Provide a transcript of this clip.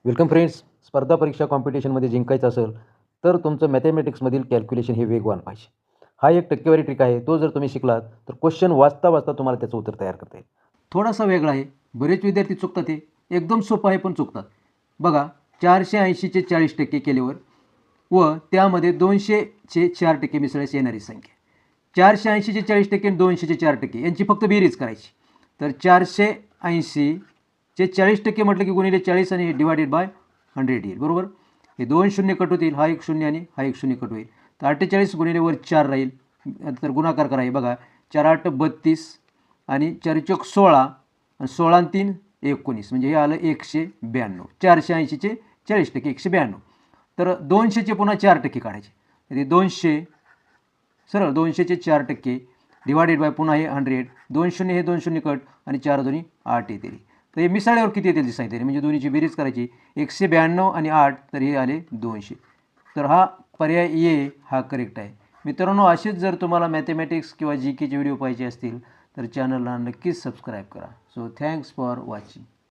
Welcome friends. स्पर्धा परीक्षा कॉम्पिटिशनमध्ये जिंकायचं असेल तर तुमचं मॅथेमॅटिक्समधील कॅल्क्युलेशन हे वेगवान पाहिजे. हा एक टक्केवारी ट्रिक आहे. तो जर तुम्ही शिकलात तर क्वेश्चन वाचता वाचता तुम्हाला त्याचं उत्तर तयार करता येईल. थोडासा वेगळा आहे. बरेच विद्यार्थी चुकतात. ते एकदम सोपं आहे पण चुकतात. बघा, 480चे 40% केल्यावर व त्यामध्ये 200चे 4% मिसळण्यास येणारी संख्या. 480चे 40% आणि 200चे 4% यांची फक्त बेरीज करायची. तर 480चे 40% म्हटलं की गुणिले 40 आणि डिवायडेड बाय 100 येईल. बरोबर. हे 2 शून्य कट होतील. हा एक शून्य आणि हा एक शून्य कट होईल. तर 48 गुणिले वर 4 राहील. तर गुणाकार करा. हे बघा, 4 8 32 आणि 4 चौक 16 आणि 16 आणि 3 19 म्हणजे हे आलं 192. 480चे 40% 192. तर 200चे पुन्हा 4% काढायचे. ते 200 सरळ 200चे 4% डिवायडेड बाय पुन्हा हे 100. 2 शून्य हे 2 शून्य कट आणि 4 दोन्ही 8 येतील. तर हे मिसळल्यावर किती येतील ते सांगितले. म्हणजे दोन्हीची बेरीज करायची. 192 आणि 8 तर हे आले 200. तर हा पर्याय ए हा करेक्ट आहे. मित्रांनो, असेच जर तुम्हाला मॅथेमॅटिक्स किंवा जी केचे व्हिडिओ पाहिजे असतील तर चॅनलला नक्कीच सबस्क्राईब करा. So thanks for watching.